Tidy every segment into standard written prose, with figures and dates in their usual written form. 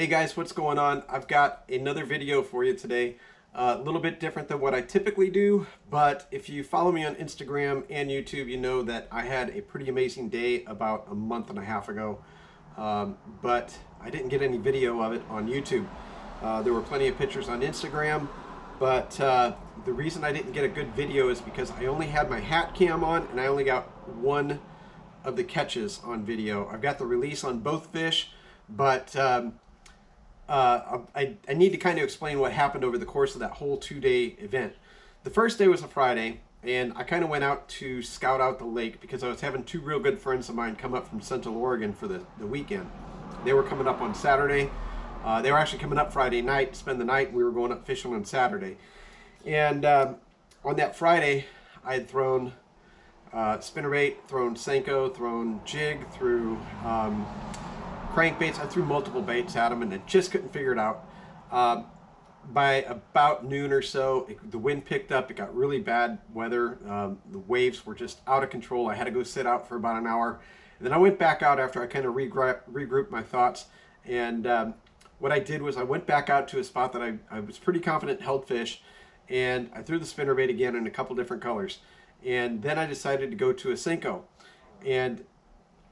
Hey guys, what's going on? I've got another video for you today. A little bit different than what I typically do, but if you follow me on Instagram and YouTube, you know that I had a pretty amazing day about a month and a half ago, but I didn't get any video of it on YouTube. There were plenty of pictures on Instagram, but the reason I didn't get a good video is because I only had my hat cam on and I only got one of the catches on video. I've got the release on both fish, but I need to kind of explain what happened over the course of that whole 2-day event. The first day was a Friday, and I kind of went out to scout out the lake because I was having two real good friends of mine come up from Central Oregon for the weekend. They were coming up on Saturday. They were actually coming up Friday night to spend the night, and we were going up fishing on Saturday. And on that Friday, I had thrown spinnerbait, thrown Senko, thrown jig, threw crankbaits. I threw multiple baits at them and I just couldn't figure it out. By about noon or so, the wind picked up. It got really bad weather. The waves were just out of control. I had to go sit out for about an hour. And then I went back out after I kind of regrouped my thoughts. And what I did was I went back out to a spot that I was pretty confident held fish. And I threw the spinnerbait again in a couple different colors. And then I decided to go to a Senko. And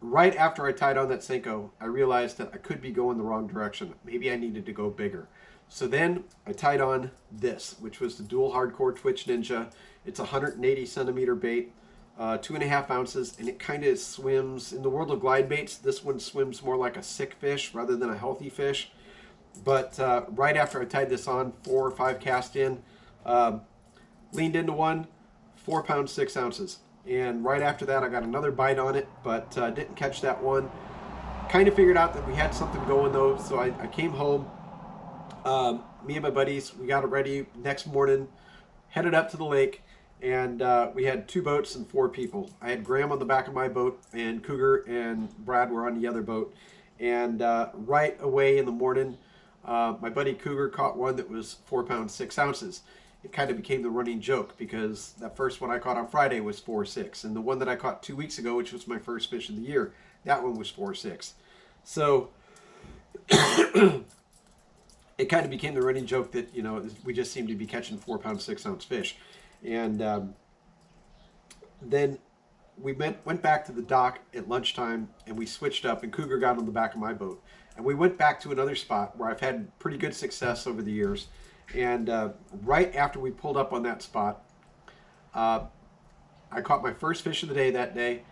right after I tied on that Senko, I realized that I could be going the wrong direction. Maybe I needed to go bigger. So then I tied on this, which was the Duel Hardcore Twitch Ninja. It's a 180 centimeter bait, 2.5 ounces, and it kind of swims. In the world of glide baits, this one swims more like a sick fish rather than a healthy fish. But right after I tied this on, 4 or 5 cast in, leaned into one, 4 pounds 6 ounces. And right after that, I got another bite on it, but didn't catch that one. Kind of figured out that we had something going though, so I came home. Me and my buddies, we got it ready. Next morning, headed up to the lake, and we had 2 boats and 4 people. I had Graham on the back of my boat, and Cougar and Brad were on the other boat. And right away in the morning, my buddy Cougar caught one that was 4 pounds 6 ounces. It kind of became the running joke because that first one I caught on Friday was 4.6, and the one that I caught 2 weeks ago, which was my first fish of the year, that one was 4.6. So it kind of became the running joke that, you know, we just seemed to be catching 4 pound 6 ounce fish. And then we went back to the dock at lunchtime, and we switched up, and Cougar got on the back of my boat, and we went back to another spot where I've had pretty good success over the years. And right after we pulled up on that spot, I caught my first fish of the day that day,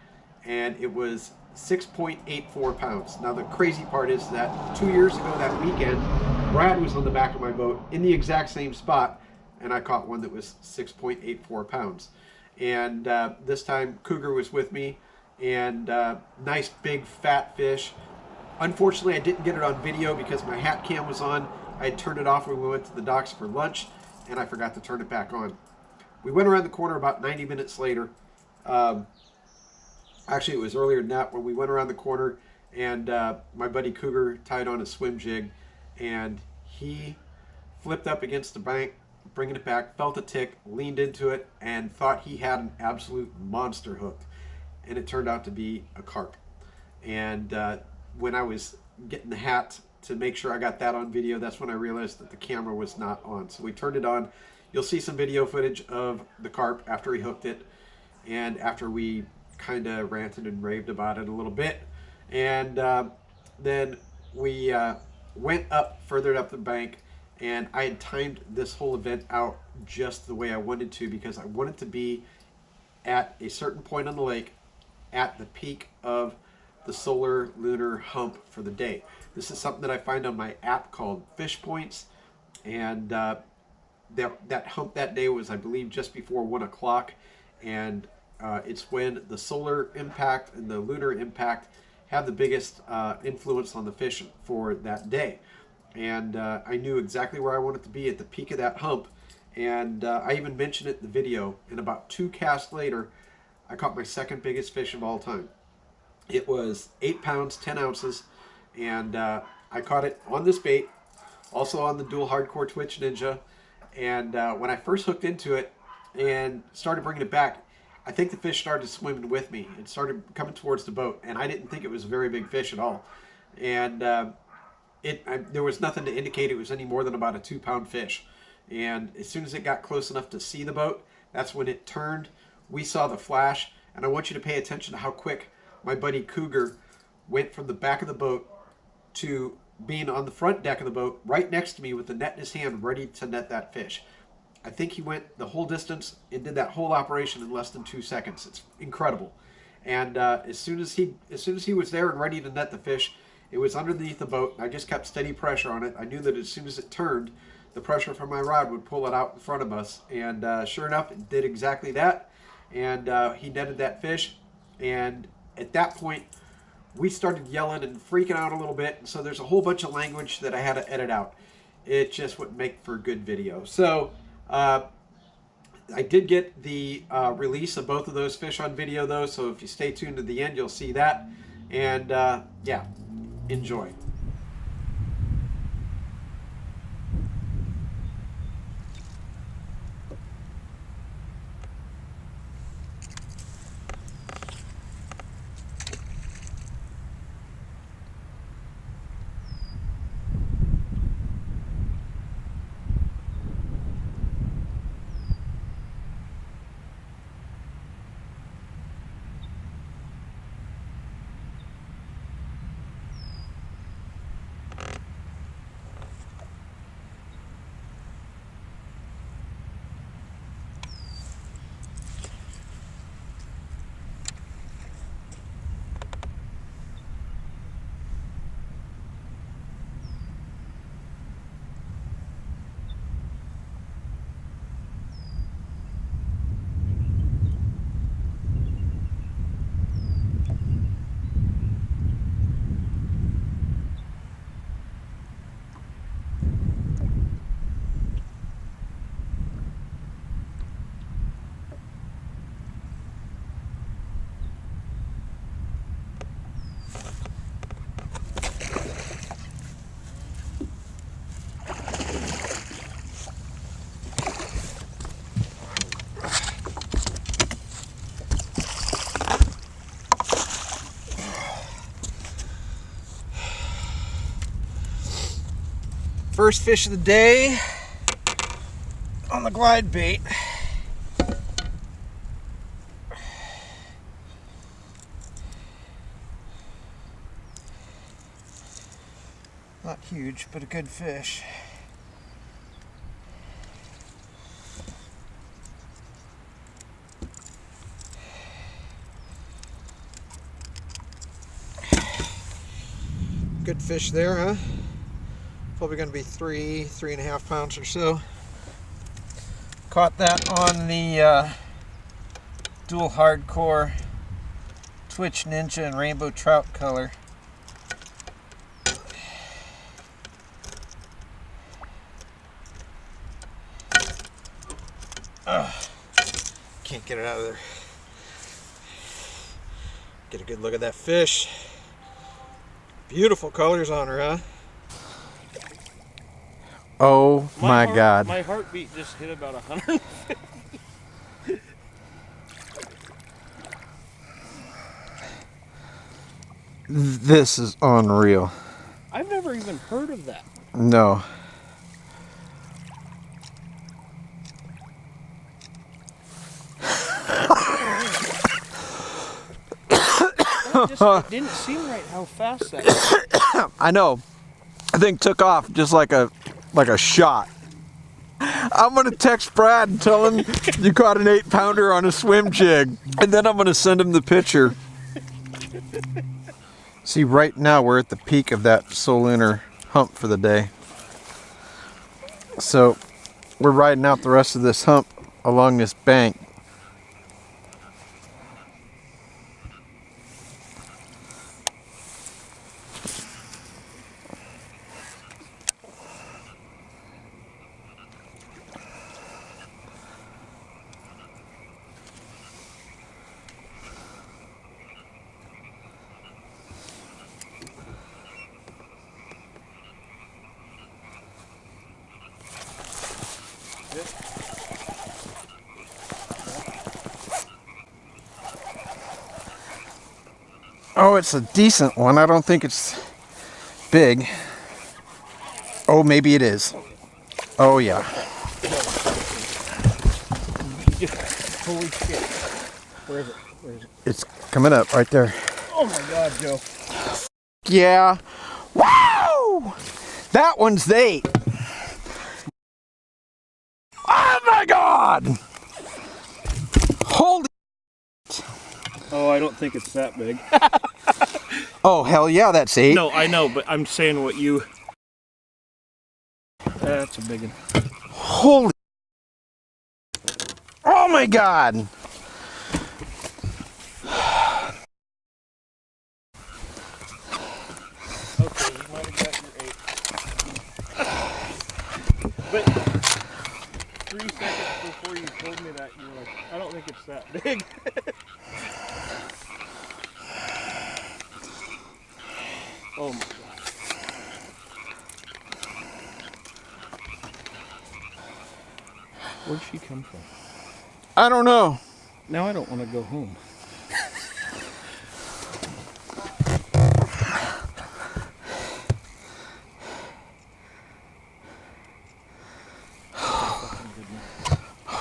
and it was 6.84 pounds. Now the crazy part is that 2 years ago that weekend, Brad was on the back of my boat in the exact same spot, and I caught one that was 6.84 pounds. And this time Cougar was with me, and nice big fat fish. Unfortunately, I didn't get it on video because my hat cam was on. I had turned it off when we went to the docks for lunch, and I forgot to turn it back on. We went around the corner about 90 minutes later. Actually, it was earlier than that when we went around the corner, and my buddy Cougar tied on a swim jig, and he flipped up against the bank, bringing it back, felt a tick, leaned into it, and thought he had an absolute monster hooked. And it turned out to be a carp. And when I was getting the hat to make sure I got that on video, that's when I realized that the camera was not on. So we turned it on. You'll see some video footage of the carp after he hooked it, and after we kind of ranted and raved about it a little bit. And then we went up further up the bank, and I had timed this whole event out just the way I wanted to, because I wanted to be at a certain point on the lake at the peak of the solar lunar hump for the day. This is something that I find on my app called Fish Points, and that hump that day was, I believe, just before 1 o'clock, and it's when the solar impact and the lunar impact have the biggest influence on the fish for that day. And I knew exactly where I wanted to be at the peak of that hump, and I even mentioned it in the video, and about 2 casts later, I caught my second biggest fish of all time. It was 8 pounds 10 ounces, and I caught it on this bait, also on the Duel Hardcore Twitch Ninja. And when I first hooked into it and started bringing it back, I think the fish started swimming with me. It started coming towards the boat, and I didn't think it was a very big fish at all. And there was nothing to indicate it was any more than about a 2-pound fish. And as soon as it got close enough to see the boat, that's when it turned. We saw the flash, and I want you to pay attention to how quick my buddy Cougar went from the back of the boat to being on the front deck of the boat right next to me with the net in his hand ready to net that fish. I think he went the whole distance and did that whole operation in less than 2 seconds. It's incredible. And as soon as he was there and ready to net the fish, it was underneath the boat. I just kept steady pressure on it. I knew that as soon as it turned, the pressure from my rod would pull it out in front of us. And sure enough, it did exactly that. And he netted that fish. And at that point, we started yelling and freaking out a little bit. And so there's a whole bunch of language that I had to edit out. It just wouldn't make for a good video. So I did get the release of both of those fish on video though. So if you stay tuned to the end, you'll see that. And yeah, enjoy. First fish of the day on the glide bait. Not huge, but a good fish. Good fish there, huh? Probably going to be 3.5 pounds or so. Caught that on the Duel Hardcore Twitch Ninja and Rainbow Trout color. Can't get it out of there. Get a good look at that fish. Beautiful colors on her, huh? Oh my God. My heartbeat just hit about 150. This is unreal. I've never even heard of that. No. It didn't seem right how fast that was. I know. I think took off just like a shot. I'm gonna text Brad and tell him you caught an 8-pounder on a swim jig, and then I'm gonna send him the picture. See, right now we're at the peak of that solar hump for the day. So we're riding out the rest of this hump along this bank. Oh, it's a decent one. I don't think it's big. Oh, maybe it is. Oh, yeah. Holy shit. Where is it? Where is it? It's coming up right there. Oh my God, Joe. Yeah. Wow! That one's the 8. Oh my God! Holy. Oh, I don't think it's that big. Oh, hell yeah, that's 8. No, I know, but I'm saying what you... That's a big one. Holy. Oh my God! Okay, you might have got your 8. But 3 seconds before you told me that, you were like, I don't think it's that big. Oh my God. Where'd she come from? I don't know. Now I don't want to go home.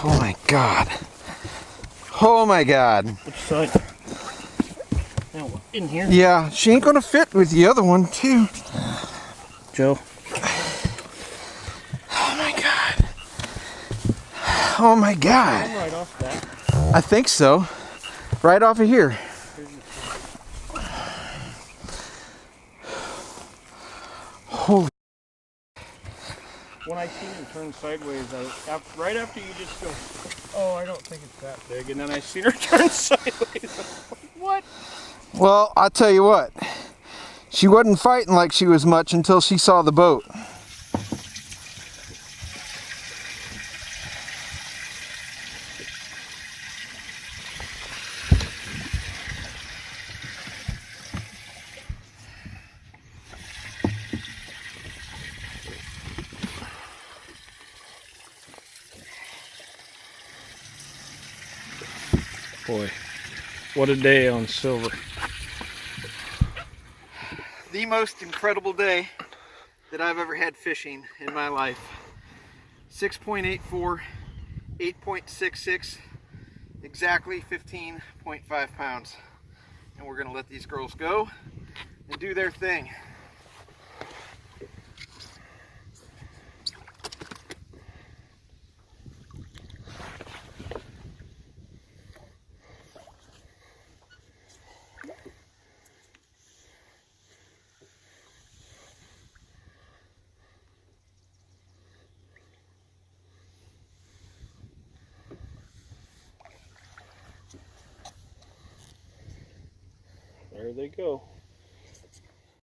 Oh my God. Oh my God. Which side? Now, in here? Yeah, she ain't gonna fit with the other one too. Joe. Oh my God. Oh my God. I'm right off that. I think so. Right off of here. Holy. When I seen her turn sideways, right after you just go, oh, I don't think it's that big, and then I seen her turn sideways. I was like, what? Well, I'll tell you what. She wasn't fighting like she was much until she saw the boat. Boy, what a day on silver. The most incredible day that I've ever had fishing in my life. 6.84, 8.66, exactly 15.5 pounds. And we're gonna let these girls go and do their thing. There they go.